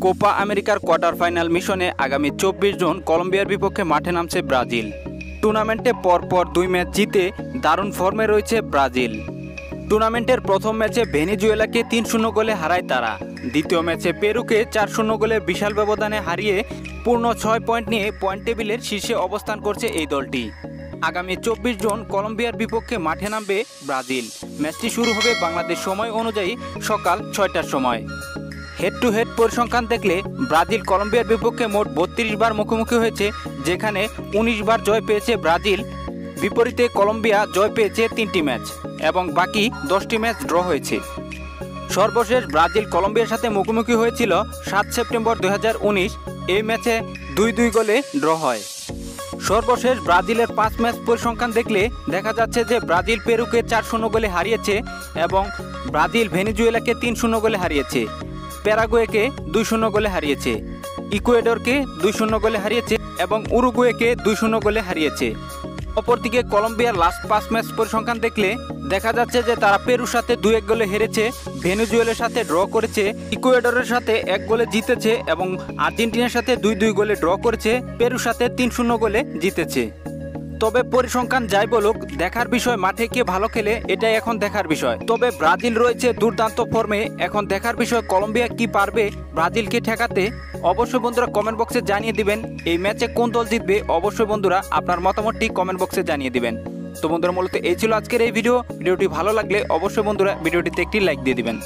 Copa আমেরিকার quarter final মিশনে আগামী 24 জুন কলম্বিয়ার বিপক্ষে মাঠে নামছে ব্রাজিল। টুর্নামেন্টে পরপর 2 ম্যাচ জিতে দারুণ ফর্মে রয়েছে ব্রাজিল। টুর্নামেন্টের প্রথম ম্যাচে ভেনেজুয়েলাকে 3-0 গোলে হারায় তারা। দ্বিতীয় ম্যাচে পেরুকে 4-0 গোলের বিশাল ব্যবধানে হারিয়ে পূর্ণ 6 পয়েন্ট নিয়ে পয়েন্ট টেবিলের শীর্ষে অবস্থান করছে এই দলটি। আগামী 24 জুন কলম্বিয়ার বিপক্ষে মাঠে নামবে ব্রাজিল। ম্যাচটি শুরু হবে বাংলাদেশ সময় অনুযায়ী সকাল 6টার সময়। হেড টু হেড পরিসংখ্যান দেখলে ব্রাজিল কলম্বিয়ার বিপক্ষে মোট 32 বার মুখোমুখি হয়েছে, যেখানে 19 বার জয় পেয়েছে ব্রাজিল। বিপরীতে কলম্বিয়া জয় পেয়েছে 3টি ম্যাচ এবং বাকি 10টি ম্যাচ ড্র হয়েছে। সর্বশেষ ব্রাজিল কলম্বিয়ার সাথে মুখোমুখি হয়েছিল 7 সেপ্টেম্বর 2019। এই ম্যাচে 2-2 গোলে ড্র হয়। সর্বশেষ ব্রাজিলের 5 ম্যাচ পরিসংখ্যান দেখলে দেখা যাচ্ছে যে ব্রাজিল পেরুকে 4-0 গোলে হারিয়েছে এবং ব্রাজিল ভেনেজুয়েলাকে 3-0 গোলে হারিয়েছে, প্যারাগুয়েকে 2-0 গোলে হারিয়েছে, ইকুয়েডরকে 2-0 গোলে হারিয়েছে এবং উরুগুয়েকে 2-0 গোলে হারিয়েছে। অপরদিকে কলম্বিয়ার লাস্ট 5 ম্যাচ পরিসংখ্যান দেখলে দেখা যাচ্ছে যে তারা পেরুর সাথে 2-1 গোলে হেরেছে, ভেনেজুয়েলার সাথে ড্র করেছে, ইকুয়েডরের সাথে 1 গোলে জিতেছে এবং আর্জেন্টিনার সাথে 2-2 গোলে ড্র করেছে, পেরুর সাথে 3-0 গোলে জিতেছে। তবে পরিসংখ্যান যাই বলুক, দেখার বিষয় মাঠে কে ভালো খেলে এটাই এখন দেখার বিষয়। তবে ব্রাজিল রয়েছে দুর্দান্ত ফর্মে। এখন দেখার বিষয় কলম্বিয়া কি পারবে ব্রাজিলকে ঠেকাতে। অবশ্যই বন্ধুরা কমেন্ট বক্সে জানিয়ে দিবেন এই ম্যাচে কোন দল জিতবে। অবশ্যই বন্ধুরা আপনার মতামতটি কমেন্ট বক্সে জানিয়ে দিবেন। তো বন্ধুরা মূলত এই ছিল আজকের এই ভিডিওটি ভালো লাগলে অবশ্যই বন্ধুরা ভিডিওটিতে একটি লাইক দিয়ে দিবেন।